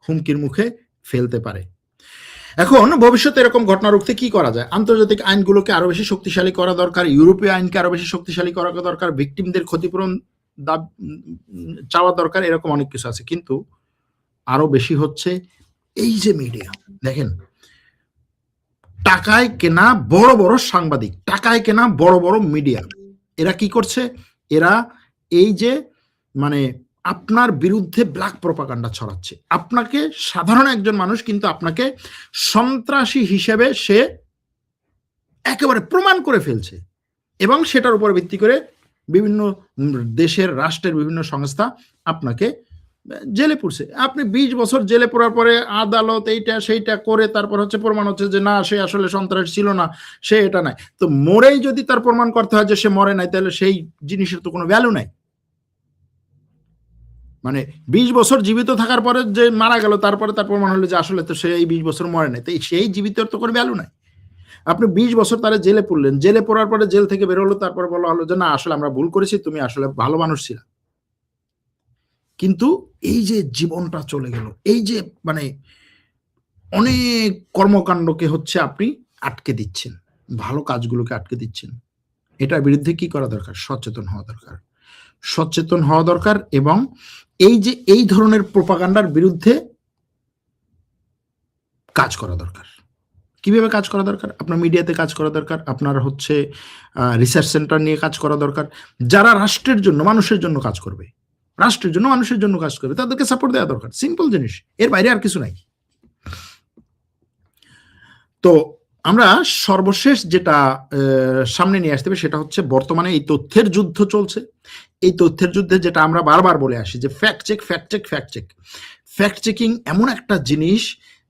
হুমকির মুখে ফেলতে পারে। এখন ভবিষ্যতে এরকম ঘটনা রুখতে কি করা যায়? আন্তর্জাতিক আইনগুলোকে আরো বেশি শক্তিশালী করা দরকার, ইউরোপীয় আইনকে আরো বেশি শক্তিশালী করা দরকার, ভিকটিমদের ক্ষতিপূরণ চাওয়া দরকার, এরকম অনেক কিছু আছে। কিন্তু আরো বেশি হচ্ছে এই যে মিডিয়া, দেখেন টাকায় কেনা বড় বড় সাংবাদিক, টাকায় কেনা বড় বড় মিডিয়া, এরা কি করছে? এরা এই যে মানে আপনার বিরুদ্ধে ব্ল্যাক প্রপাগান্ডা ছড়াচ্ছে। আপনাকে সাধারণ একজন মানুষ কিন্তু আপনাকে সন্ত্রাসী হিসেবে সে একেবারে প্রমাণ করে ফেলছে, এবং সেটার উপর ভিত্তি করে বিভিন্ন দেশের রাষ্ট্রের বিভিন্ন সংস্থা আপনাকে জেলে পুরছে। আপনি 20 বছর জেলে পড়ার পরে আদালত এইটা সেইটা করে তারপর হচ্ছে প্রমাণ হচ্ছে যে না, সে আসলে সন্ত্রাসী ছিল না, সে এটা নাই। তো মরেই যদি তার প্রমাণ করতে হয় যে সে মরে নাই, তাহলে সেই জিনিসের তো কোনো ভ্যালু নাই। মানে 20 বছর জীবিত থাকার পরে যে মারা গেল, তারপরে তার প্রমাণ হলো যে আসলে তো সে এই 20 বছর মরে নাই, তো সেই জীবিতর তো কোনো ভ্যালু নাই। আপনি 20 বছর তারা জেলে পড়লেন, জেলে পড়ার পরে জেল থেকে বেরোলো, তারপরে বলা হলো যে না আসলে আমরা ভুল করেছি, তুমি আসলে ভালো মানুষ ছিল। কিন্তু এই যে জীবনটা চলে গেল, এই যে মানে অনেক কর্মকাণ্ডকে হচ্ছে আপনি আটকে দিচ্ছেন, ভালো কাজগুলোকে আটকে দিচ্ছেন। এটার বিরুদ্ধে কি করা দরকার? সচেতন হওয়া দরকার, সচেতন হওয়া দরকার। এবং এই যে এই ধরনের প্রোপাগান্ডার বিরুদ্ধে কাজ করা দরকার। কিভাবে কাজ করা দরকার? আপনার মিডিয়াতে কাজ করা দরকার, আপনার হচ্ছে রিসার্চ সেন্টার নিয়ে কাজ করা দরকার। যারা রাষ্ট্রের জন্য মানুষের জন্য কাজ করবে, রাষ্ট্রের জন্য মানুষের জন্য কাজ করবে, তাদেরকে সাপোর্ট দেওয়া দরকার। সিম্পল জিনিস, এর বাইরে আর কিছু নাই। তো আমরা সর্বশেষ যেটা সামনে নিয়ে আসতে হবে সেটা হচ্ছে বর্তমানে এই তথ্যের যুদ্ধ চলছে। এই তথ্যের যুদ্ধে যেটা আমরা বারবার বলে আসি যে fact check, fact check, fact check. Fact checking এমন একটা জিনিস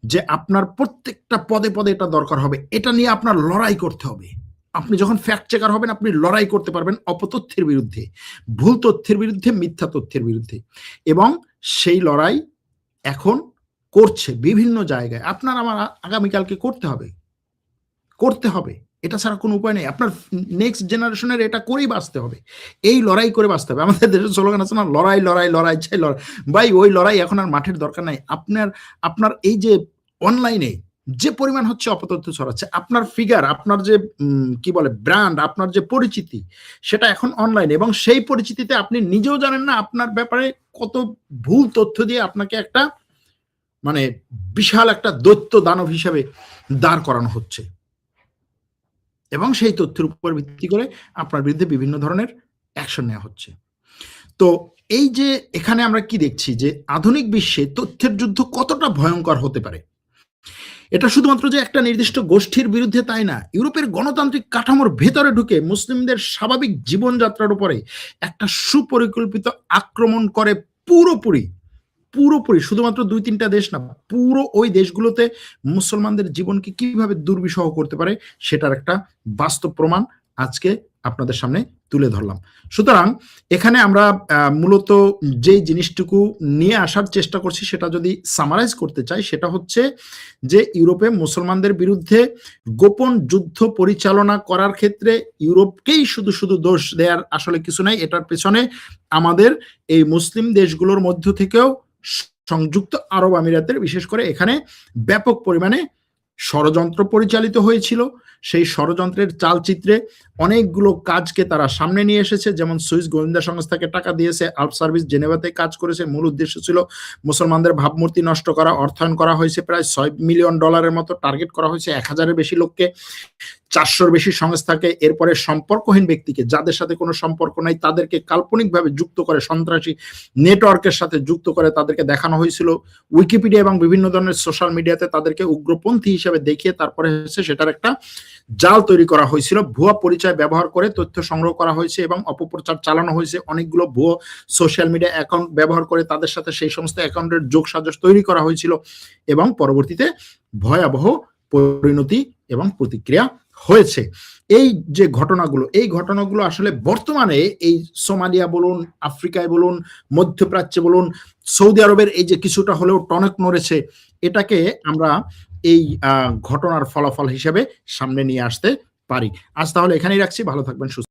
যে আপনার প্রত্যেকটা পদে পদে এটা দরকার হবে, এটা নিয়ে আপনার লড়াই করতে হবে। আপনি যখন ফ্যাক্ট চেকার হবেন, আপনি লড়াই করতে পারবেন অপতথ্যের বিরুদ্ধে, ভুল তথ্যের বিরুদ্ধে, মিথ্যা তথ্যের বিরুদ্ধে। এবং সেই লড়াই এখন করছে বিভিন্ন জায়গায়। আপনার আমার আগামীকালকে করতে হবে, করতে হবে। এটা ছাড়া কোনো উপায় নেই। আপনার নেক্সট জেনারেশনের এটা করেই বাঁচতে হবে, এই লড়াই করে বাঁচতে হবে। আমাদের দেশের স্লোগান আছে না, লড়াই লড়াই লড়াই চাই লড়াই। ভাই ওই লড়াই এখন আর মাঠের দরকার নাই। আপনার এই যে অনলাইনে যে পরিমাণ হচ্ছে অপতথ্য ছড়াচ্ছে, আপনার ফিগার, আপনার যে কি বলে ব্র্যান্ড, আপনার যে পরিচিতি, সেটা এখন অনলাইনে, এবং সেই পরিচিতিতে আপনি নিজেও জানেন না আপনার ব্যাপারে কত ভুল তথ্য দিয়ে আপনাকে একটা মানে বিশাল একটা দৈত্য দানব হিসেবে দাঁড় করানো হচ্ছে, এবং সেই তথ্যের উপর ভিত্তি করে আপনার বিরুদ্ধে বিভিন্ন ধরনের অ্যাকশন নেওয়া হচ্ছে। তো এই যে এখানে আমরা কি দেখছি যে আধুনিক বিশ্বে তথ্যের যুদ্ধ কতটা ভয়ঙ্কর হতে পারে। এটা শুধুমাত্র যে একটা নির্দিষ্ট গোষ্ঠীর বিরুদ্ধে তাই না, ইউরোপের গণতান্ত্রিক কাঠামোর ভেতরে ঢুকে মুসলিমদের স্বাভাবিক জীবনযাত্রার উপরে একটা সুপরিকল্পিত আক্রমণ করে পুরোপুরি, শুধুমাত্র 2-3টা দেশ না, পুরো ওই দেশগুলোতে মুসলমানদের জীবনকে কিভাবে দুর্বিষহ করতে পারে সেটার একটা বাস্তব প্রমাণ আজকে আপনাদের সামনে তুলে ধরলাম। সুতরাং এখানে আমরা মূলত যে জিনিসটুকু নিয়ে আসার চেষ্টা করছি সেটা যদি সামারাইজ করতে চাই, সেটা হচ্ছে যে ইউরোপে মুসলমানদের বিরুদ্ধে গোপন যুদ্ধ পরিচালনা করার ক্ষেত্রে ইউরোপকেই শুধু শুধু দোষ দেওয়ার আসলে কিছু নাই। এটার পেছনে আমাদের এই মুসলিম দেশগুলোর মধ্য থেকেও সংযুক্ত আরব আমিরাতের, বিশেষ করে এখানে ব্যাপক পরিমাণে ষড়যন্ত্র পরিচালিত হয়েছিল। সেই ষড়যন্ত্রের চালচিত্রে অনেকগুলো কাজকে তারা সামনে নিয়ে এসেছে, যেমন সুইস গোয়েন্দা সংস্থাকে টাকা দিয়েছে, আলপ সার্ভিস জেনেভাতে কাজ করেছে। মূল উদ্দেশ্য ছিল মুসলমানদের ভাবমূর্তি নষ্ট করা। অর্থায়ন করা হয়েছে প্রায় $6 মিলিয়ন মতো, টার্গেট করা হয়েছে 1000-এর বেশি লোককে, 400-র বেশি সংস্থাকে। এরপরে সম্পর্কহীন ব্যক্তিকে, যাদের সাথে কোনো সম্পর্ক নাই, তাদেরকে কাল্পনিকভাবে যুক্ত করে, সন্ত্রাসী নেটওয়ার্কের সাথে যুক্ত করে তাদেরকে দেখানো হয়েছিল। উইকিপিডিয়া এবং বিভিন্ন ধরনের সোশ্যাল মিডিয়াতে তাদেরকে উগ্রপন্থী হিসেবে দেখিয়ে তারপরে হচ্ছে সেটার একটা জাল তৈরি করা হয়েছিল। ভুয়া পরিচয় ব্যবহার করে তথ্য সংগ্রহ করা হয়েছে এবং অপপ্রচার চালানো হয়েছে। অনেকগুলো ভুয়া সোশ্যাল মিডিয়া অ্যাকাউন্ট ব্যবহার করে তাদের সাথে সেই সমস্ত অ্যাকাউন্টের যোগসাজশ তৈরি করা হয়েছিল, এবং পরবর্তীতে ভয়াবহ পরিণতি এবং প্রতিক্রিয়া হয়েছে। এই যে ঘটনাগুলো, এই ঘটনাগুলো আসলে বর্তমানে এই সোমালিয়া বলুন, আফ্রিকায় বলুন, মধ্যপ্রাচ্যে বলুন, সৌদি আরবের এই যে কিছুটা হলেও টনক নড়েছে, এটাকে আমরা এই ঘটনার ফলাফল হিসেবে সামনে নিয়ে আসতে পারি। আজ তাহলে এখানেই রাখছি। ভালো থাকবেন, সুস্থ